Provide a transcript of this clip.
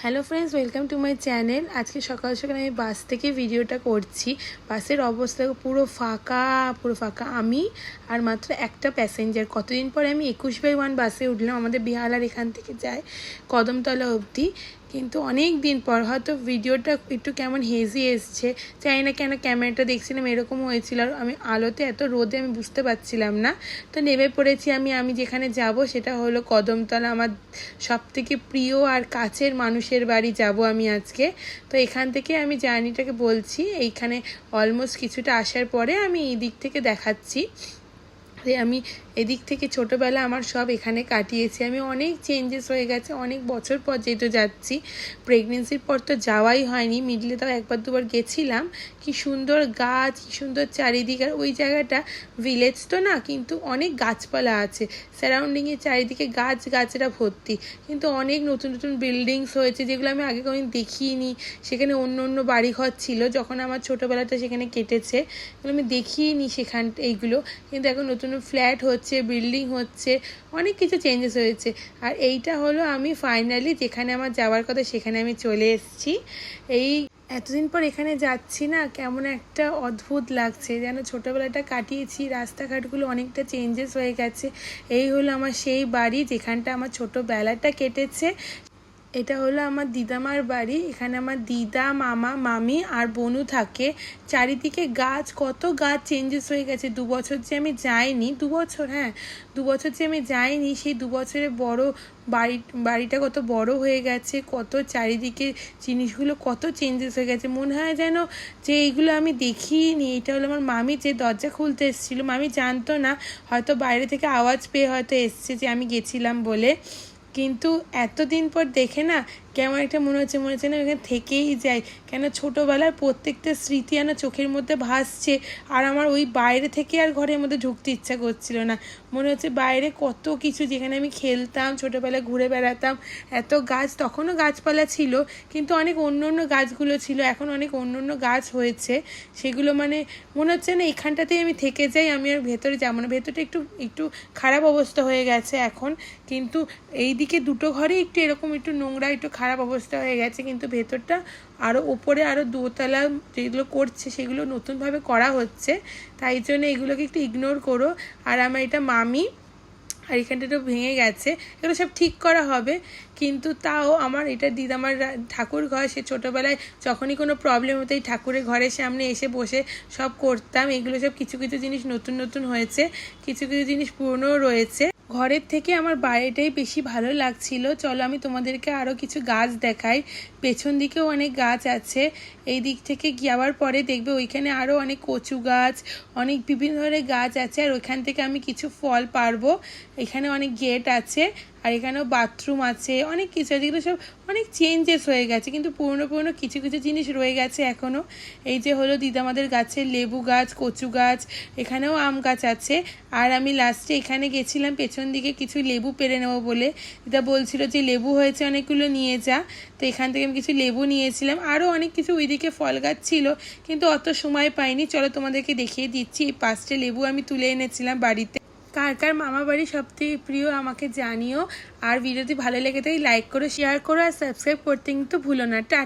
Hello friends, welcome to my channel. আজকে সকাল সকাল আমি বাস থেকে ভিডিওটা করছি। বাসের অবস্থা পুরো ফাঁকা আমি আর মাত্র একটা প্যাসেঞ্জার। কতদিন পরে আমি 21/1 বাসে উঠলাম। আমাদের বিহালার এখান থেকে যায় কদমতলা অবধি, কিন্তু অনেক দিন পর। হয়তো ভিডিওটা একটু কেমন হেজি এসছে, চাই না কেন ক্যামেরাটা দেখছিলাম এরকম হয়েছিল, আর আমি আলোতে এত রোদে আমি বুঝতে পারছিলাম না। তো নেমে পড়েছি আমি যেখানে যাব সেটা হলো কদমতলা। আমার সবথেকে প্রিয় আর কাছের মানুষের বাড়ি যাব আমি আজকে। তো এখান থেকে আমি জার্নিটাকে বলছি। এইখানে অলমোস্ট কিছুটা আসার পরে আমি এই দিক থেকে দেখাচ্ছি। আমি এদিক থেকে ছোটোবেলা আমার সব এখানে কাটিয়েছি। আমি অনেক চেঞ্জেস হয়ে গেছে, অনেক বছর পর যেহেতু যাচ্ছি। প্রেগনেন্সির পর তো যাওয়াই হয়নি, মিডলে তাও একবার দুবার গেছিলাম। কি সুন্দর গাছ, কি সুন্দর চারিদিক। আর ওই জায়গাটা ভিলেজ তো না, কিন্তু অনেক গাছপালা আছে সারাউন্ডিংয়ে, চারিদিকে গাছরা ভর্তি। কিন্তু অনেক নতুন নতুন বিল্ডিংস হয়েছে যেগুলো আমি আগে কোনোদিন দেখিনি। সেখানে অন্য বাড়িঘর ছিল যখন আমার ছোটোবেলাটা সেখানে কেটেছে, এগুলো আমি দেখিনি এইগুলো। কিন্তু এখন নতুন ফ্ল্যাট হচ্ছে, বিল্ডিং হচ্ছে, অনেক কিছু চেঞ্জেস হয়েছে। আর এইটা হলো আমি ফাইনালি যেখানে আমার যাওয়ার কথা সেখানে আমি চলে এসেছি। এই এতদিন পর এখানে যাচ্ছি না, কেমন একটা অদ্ভুত লাগছে, যেন ছোটোবেলাটা কাটিয়েছি। রাস্তাঘাটগুলো অনেকটা চেঞ্জেস হয়ে গেছে। এই হলো আমার সেই বাড়ি যেখানটা আমার ছোটোবেলাটা কেটেছে। এটা হলো আমার দিদামার বাড়ি। এখানে আমার দিদা, মামা, মামি আর বোনু থাকে। চারিদিকে গাছ, কত গাছ চেঞ্জেস হয়ে গেছে। 2 বছর যে আমি যাইনি, 2 বছর, হ্যাঁ 2 বছর যে আমি যাইনি, সেই 2 বছরে বাড়িটা কত বড় হয়ে গেছে, কত চারিদিকে জিনিসগুলো কত চেঞ্জেস হয়ে গেছে। মনে হয় যেন যে এইগুলো আমি দেখিনি। এটা হলো আমার মামি, যে দরজা খুলতে এসেছিলো। মামি জানতো না, হয়তো বাইরে থেকে আওয়াজ পেয়ে হয়তো এসছে যে আমি গেছিলাম বলে। কিন্তু এতদিন পর দেখে না কেমন একটা মনে হচ্ছে না এখানে থেকেই যাই। কেন ছোটোবেলার প্রত্যেকটা স্মৃতি যেন চোখের মধ্যে ভাসছে। আর আমার ওই বাইরে থেকে আর ঘরের মধ্যে ঢুকতে ইচ্ছা করছিল না। মনে হচ্ছে বাইরে কত কিছু, যেখানে আমি খেলতাম ছোটোবেলায়, ঘুরে বেড়াতাম। এত গাছ, তখনও গাছপালা ছিল কিন্তু অনেক অন্য গাছগুলো ছিল। এখন অনেক অন্য গাছ হয়েছে, সেগুলো মানে মনে হচ্ছে না এখানটাতেই আমি থেকে যাই। আমি আর ভেতরে যাবো না। ভেতরটা একটু খারাপ অবস্থা হয়ে গেছে এখন, কিন্তু এই দিকে দুটো ঘরে একটু নোংরা, একটু খারাপ অবস্থা হয়ে গেছে। কিন্তু ভেতরটা আরও উপরে আরও দোতলা যেগুলো করছে সেগুলো নতুনভাবে করা হচ্ছে, তাই জন্য এগুলোকে একটু ইগনোর করো। আর আমার এটা মামি, আর এখানটা একটু ভেঙে গেছে, এগুলো সব ঠিক করা হবে। কিন্তু তাও আমার এটা দিদামার ঠাকুর ঘর। সে ছোটোবেলায় যখনই কোনো প্রবলেম হতো এই ঠাকুরের ঘরের সামনে এসে বসে সব করতাম। এগুলো সব কিছু জিনিস নতুন হয়েছে, কিছু জিনিস পুরনোও রয়েছে। ঘরের থেকে আমার বাইরেটাই বেশি ভালো লাগছিল। চলো আমি তোমাদেরকে আরও কিছু গাছ দেখাই। পেছন দিকেও অনেক গাছ আছে। এই দিক থেকে যাওয়ার পরে দেখবে ওইখানে আরও অনেক কচু গাছ, অনেক বিভিন্ন ধরনের গাছ আছে। আর ওইখান থেকে আমি কিছু ফল পারবো। এখানে অনেক গেট আছে, আর এখানেও বাথরুম আছে, অনেক কিছু আছে। যেগুলো সব অনেক চেঞ্জেস হয়ে গেছে, কিন্তু পুরনো কিছু জিনিস রয়ে গেছে এখনও। এই যে হলো দিদামাদের গাছের লেবু গাছ, কচু গাছ, এখানেও আম গাছ আছে। আর আমি লাস্টে এখানে গেছিলাম পেছন দিকে কিছু লেবু পেরে নেবো বলে। দিদা বলছিল যে লেবু হয়েছে অনেকগুলো নিয়ে যা। তো এখান থেকে আমি কিছু লেবু নিয়েছিলাম। আরও অনেক কিছু ওইদিকে ফল গাছ ছিল, কিন্তু অত সময় পাইনি। চলো তোমাদেরকে দেখিয়ে দিচ্ছি। এই 5টে লেবু আমি তুলে এনেছিলাম বাড়িতে। কার মামা বাড়ি সবথেকে প্রিয় আমাকে জানিও। আর ভিডিওটি ভালো লেগে থাকে লাইক করো, শেয়ার করো, আর সাবস্ক্রাইব করতে কিন্তু ভুলো না। টাটা।